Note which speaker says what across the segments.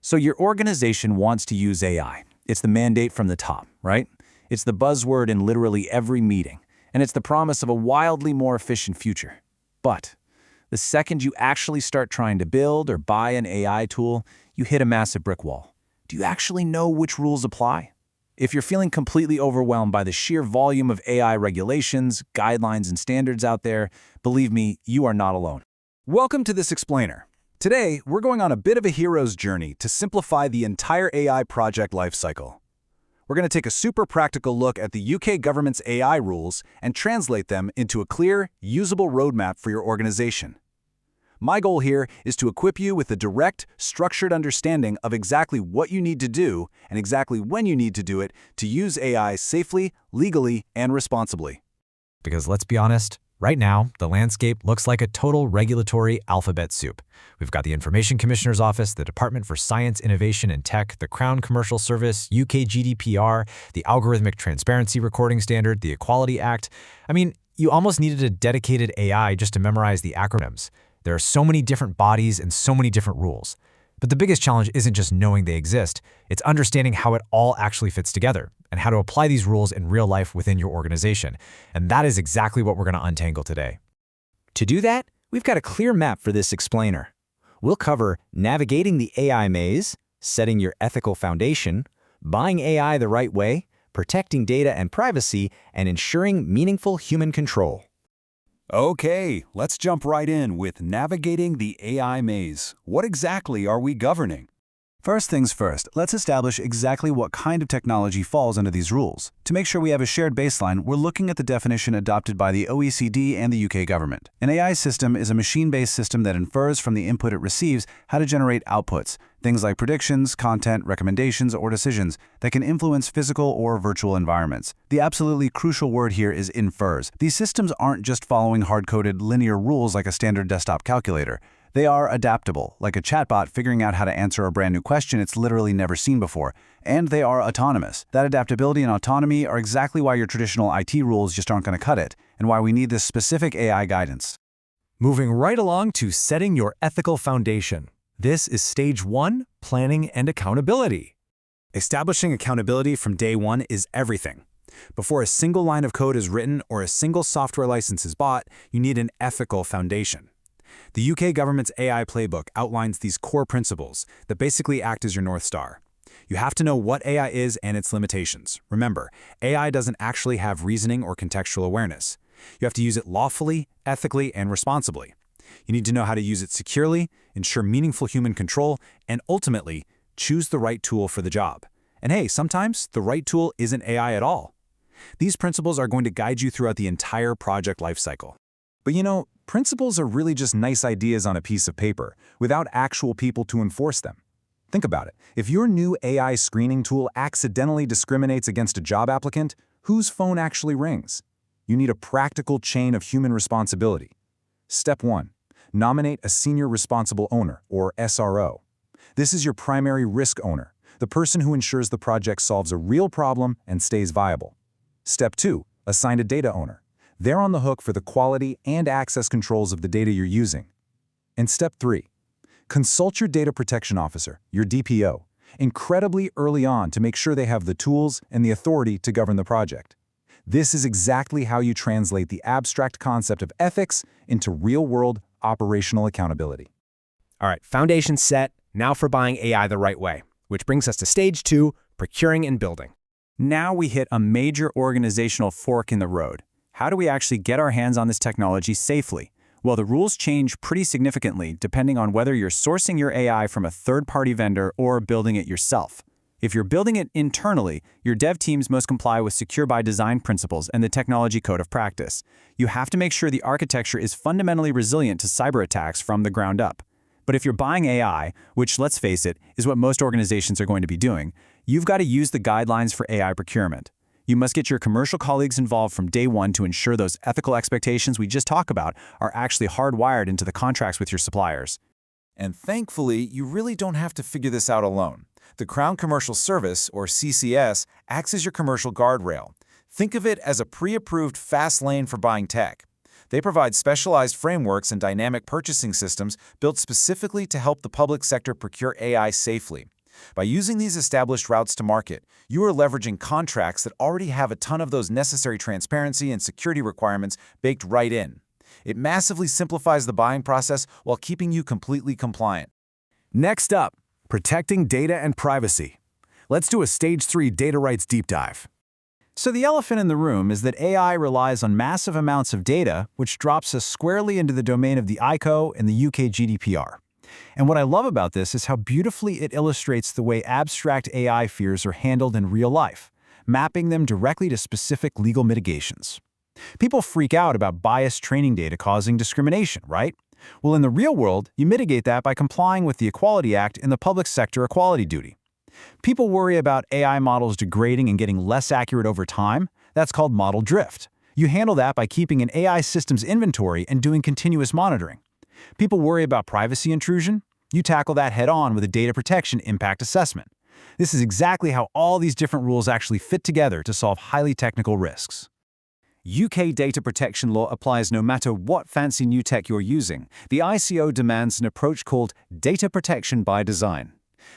Speaker 1: So your organization wants to use AI. It's the mandate from the top, right? It's the buzzword in literally every meeting, and it's the promise of a wildly more efficient future. But the second you actually start trying to build or buy an AI tool, you hit a massive brick wall. Do you actually know which rules apply? If you're feeling completely overwhelmed by the sheer volume of AI regulations, guidelines, and standards out there, believe me, you are not alone.
Speaker 2: Welcome to this explainer. Today, we're going on a bit of a hero's journey to simplify the entire AI project lifecycle. We're going to take a super practical look at the UK government's AI rules and translate them into a clear, usable roadmap for your organization. My goal here is to equip you with a direct, structured understanding of exactly what you need to do and exactly when you need to do it to use AI safely, legally, and responsibly.
Speaker 3: Because let's be honest, right now, the landscape looks like a total regulatory alphabet soup. We've got the Information Commissioner's Office, the Department for Science, Innovation and Tech, the Crown Commercial Service, UK GDPR, the Algorithmic Transparency Recording Standard, the Equality Act. I mean, you almost needed a dedicated AI just to memorize the acronyms. There are so many different bodies and so many different rules. But the biggest challenge isn't just knowing they exist, it's understanding how it all actually fits together and how to apply these rules in real life within your organization. And that is exactly what we're going to untangle today.
Speaker 1: To do that, we've got a clear map for this explainer. We'll cover navigating the AI maze, setting your ethical foundation, buying AI the right way, protecting data and privacy, and ensuring meaningful human control.
Speaker 2: Okay, let's jump right in with navigating the AI maze. What exactly are we governing? First things first, let's establish exactly what kind of technology falls under these rules. To make sure we have a shared baseline, we're looking at the definition adopted by the OECD and the UK government. An AI system is a machine-based system that infers from the input it receives how to generate outputs, things like predictions, content, recommendations, or decisions that can influence physical or virtual environments. The absolutely crucial word here is infers. These systems aren't just following hard-coded linear rules like a standard desktop calculator. They are adaptable, like a chatbot figuring out how to answer a brand new question it's literally never seen before. And they are autonomous. That adaptability and autonomy are exactly why your traditional IT rules just aren't going to cut it, and why we need this specific AI guidance.
Speaker 4: Moving right along to setting your ethical foundation. This is stage 1, planning and accountability.
Speaker 2: Establishing accountability from day one is everything. Before a single line of code is written or a single software license is bought, you need an ethical foundation. The UK government's AI Playbook outlines these core principles that basically act as your North Star. You have to know what AI is and its limitations. Remember, AI doesn't actually have reasoning or contextual awareness. You have to use it lawfully, ethically, and responsibly. You need to know how to use it securely, ensure meaningful human control, and ultimately, choose the right tool for the job. And hey, sometimes the right tool isn't AI at all. These principles are going to guide you throughout the entire project lifecycle. But you know, principles are really just nice ideas on a piece of paper, without actual people to enforce them. Think about it. If your new AI screening tool accidentally discriminates against a job applicant, whose phone actually rings? You need a practical chain of human responsibility. Step 1. Nominate a Senior Responsible Owner, or SRO. This is your primary risk owner, the person who ensures the project solves a real problem and stays viable. Step 2. Assign a Data Owner. They're on the hook for the quality and access controls of the data you're using. And Step 3. Consult your Data Protection Officer, your DPO, incredibly early on to make sure they have the tools and the authority to govern the project. This is exactly how you translate the abstract concept of ethics into real-world operational accountability.
Speaker 5: All right, foundation set, now for buying AI the right way, which brings us to stage 2, procuring and building.
Speaker 1: Now we hit a major organizational fork in the road. How do we actually get our hands on this technology safely? Well, the rules change pretty significantly depending on whether you're sourcing your AI from a third-party vendor or building it yourself. If you're building it internally, your dev teams must comply with Secure by Design principles and the Technology Code of Practice. You have to make sure the architecture is fundamentally resilient to cyber attacks from the ground up. But if you're buying AI, which, let's face it, is what most organizations are going to be doing, you've got to use the guidelines for AI procurement. You must get your commercial colleagues involved from day one to ensure those ethical expectations we just talked about are actually hardwired into the contracts with your suppliers.
Speaker 2: And thankfully, you really don't have to figure this out alone. The Crown Commercial Service, or CCS, acts as your commercial guardrail. Think of it as a pre-approved fast lane for buying tech. They provide specialized frameworks and dynamic purchasing systems built specifically to help the public sector procure AI safely. By using these established routes to market, you are leveraging contracts that already have a ton of those necessary transparency and security requirements baked right in. It massively simplifies the buying process while keeping you completely compliant.
Speaker 4: Next up, protecting data and privacy. Let's do a Stage 3 data rights deep dive.
Speaker 1: So the elephant in the room is that AI relies on massive amounts of data, which drops us squarely into the domain of the ICO and the UK GDPR. And what I love about this is how beautifully it illustrates the way abstract AI fears are handled in real life, mapping them directly to specific legal mitigations. People freak out about biased training data causing discrimination, right? Well, in the real world, you mitigate that by complying with the Equality Act and the public sector equality duty. People worry about AI models degrading and getting less accurate over time. That's called model drift. You handle that by keeping an AI system's inventory and doing continuous monitoring. People worry about privacy intrusion. You tackle that head-on with a data protection impact assessment. This is exactly how all these different rules actually fit together to solve highly technical risks. UK data protection law applies no matter what fancy new tech you're using. The ICO demands an approach called data protection by design.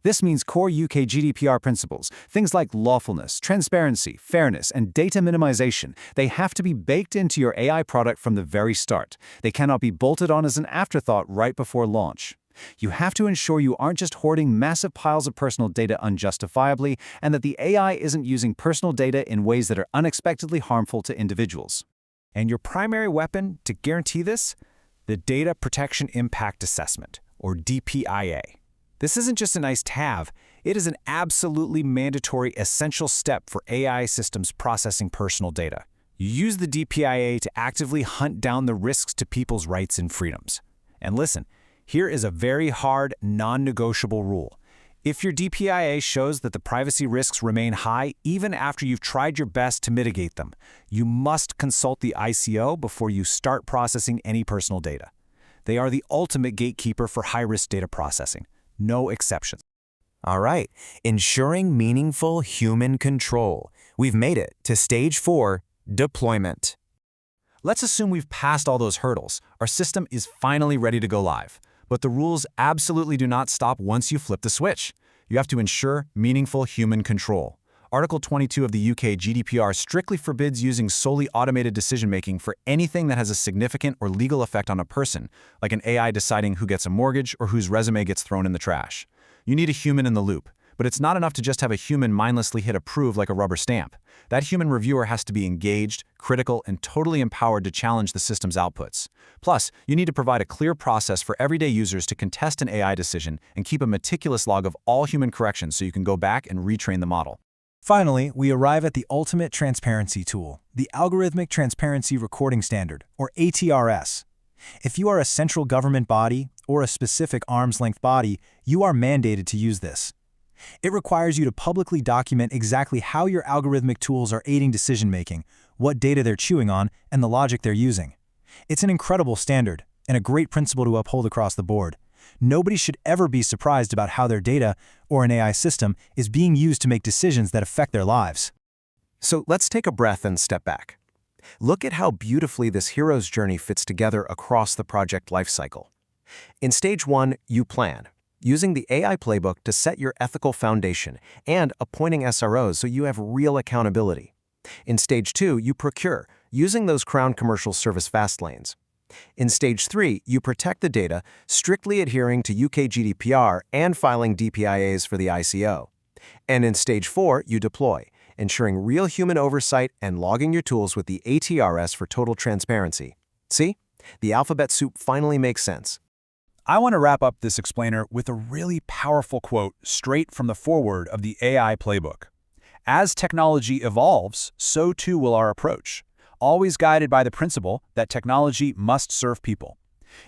Speaker 1: This means core UK GDPR principles, things like lawfulness, transparency, fairness, and data minimization, they have to be baked into your AI product from the very start. They cannot be bolted on as an afterthought right before launch. You have to ensure you aren't just hoarding massive piles of personal data unjustifiably, and that the AI isn't using personal data in ways that are unexpectedly harmful to individuals. And your primary weapon to guarantee this? The Data Protection Impact Assessment, or DPIA. This isn't just a nice to have, it is an absolutely mandatory essential step for AI systems processing personal data. You use the DPIA to actively hunt down the risks to people's rights and freedoms. And listen, here is a very hard, non-negotiable rule. If your DPIA shows that the privacy risks remain high even after you've tried your best to mitigate them, you must consult the ICO before you start processing any personal data. They are the ultimate gatekeeper for high-risk data processing. No exceptions.
Speaker 6: All right, ensuring meaningful human control. We've made it to Stage 4, deployment.
Speaker 1: Let's assume we've passed all those hurdles. Our system is finally ready to go live. But the rules absolutely do not stop once you flip the switch. You have to ensure meaningful human control. Article 22 of the UK GDPR strictly forbids using solely automated decision-making for anything that has a significant or legal effect on a person, like an AI deciding who gets a mortgage or whose resume gets thrown in the trash. You need a human in the loop, but it's not enough to just have a human mindlessly hit approve like a rubber stamp. That human reviewer has to be engaged, critical, and totally empowered to challenge the system's outputs. Plus, you need to provide a clear process for everyday users to contest an AI decision and keep a meticulous log of all human corrections so you can go back and retrain the model. Finally, we arrive at the ultimate transparency tool, the Algorithmic Transparency Recording Standard, or ATRS. If you are a central government body or a specific arm's-length body, you are mandated to use this. It requires you to publicly document exactly how your algorithmic tools are aiding decision-making, what data they're chewing on, and the logic they're using. It's an incredible standard, and a great principle to uphold across the board. Nobody should ever be surprised about how their data, or an AI system, is being used to make decisions that affect their lives.
Speaker 5: So let's take a breath and step back. Look at how beautifully this hero's journey fits together across the project lifecycle. In Stage 1, you plan, using the AI Playbook to set your ethical foundation and appointing SROs so you have real accountability. In Stage 2, you procure, using those Crown Commercial Service fast lanes. In Stage 3, you protect the data, strictly adhering to UK GDPR and filing DPIAs for the ICO. And in Stage 4, you deploy, ensuring real human oversight and logging your tools with the ATRS for total transparency. See? The alphabet soup finally makes sense.
Speaker 1: I want to wrap up this explainer with a really powerful quote straight from the foreword of the AI Playbook. As technology evolves, so too will our approach, always guided by the principle that technology must serve people.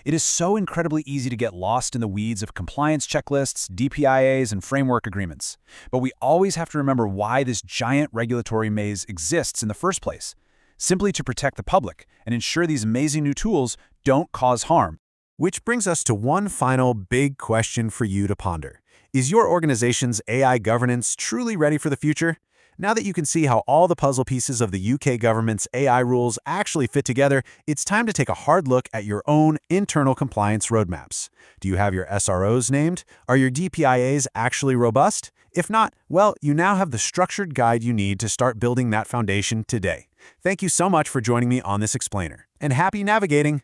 Speaker 1: It is so incredibly easy to get lost in the weeds of compliance checklists, DPIAs, and framework agreements. But we always have to remember why this giant regulatory maze exists in the first place, simply to protect the public and ensure these amazing new tools don't cause harm.
Speaker 2: Which brings us to one final big question for you to ponder. Is your organization's AI governance truly ready for the future? Now that you can see how all the puzzle pieces of the UK government's AI rules actually fit together, it's time to take a hard look at your own internal compliance roadmaps. Do you have your SROs named? Are your DPIAs actually robust? If not, well, you now have the structured guide you need to start building that foundation today. Thank you so much for joining me on this explainer, and happy navigating!